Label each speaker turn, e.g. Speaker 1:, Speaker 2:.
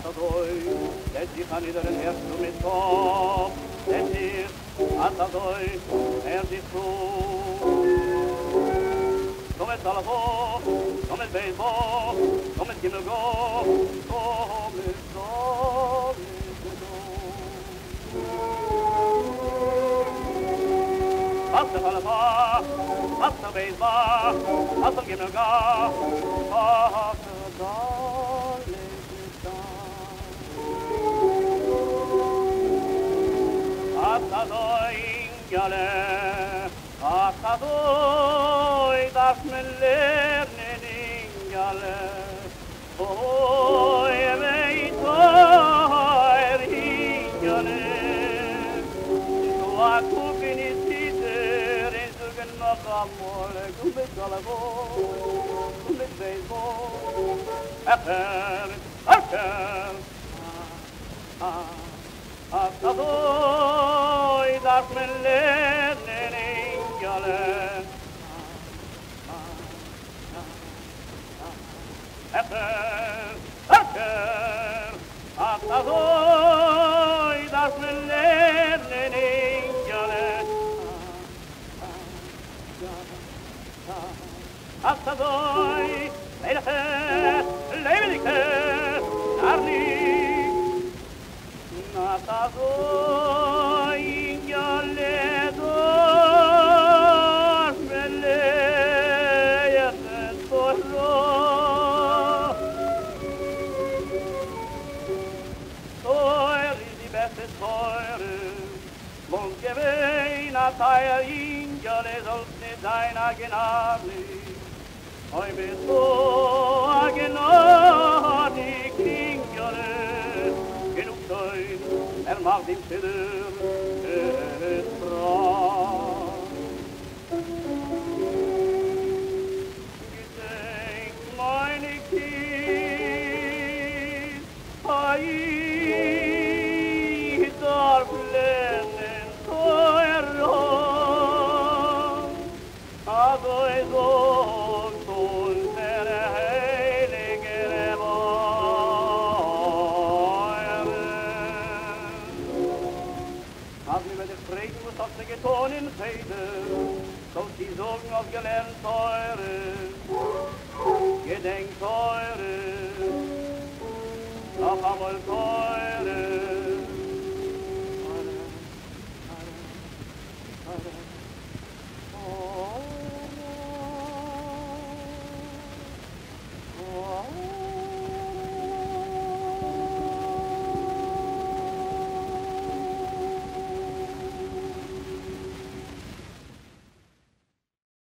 Speaker 1: Atadoi, det sich an ihren Herz du mit Kopf, det sich, Atadoi, sich so. Som ett salafo, som ett baseball, som ett gimmelgå, som ett Pasta salafo, pasta baseball, pasta gimmelgå, pasta Atadoi ingale, Atadoi das men lernen ingale, Oi veit ingale, Så kuken I sitter en sugen makamole, Kumbet galavo, kumbet baseball, Akker, Atadoi das men lernen ingale, Atadoi das men lernen ingale, Atadoi levenike arni Atadoi ingale dos men lernen torro Munke veina taia ingale dolce daina genabli Oi me so agenadi kingale Genug sein mag din seder bra Gedenk meine Kind Tonen Feder, so die Sorgen auf gelernt teure, gedenkt teure, noch einmal teure.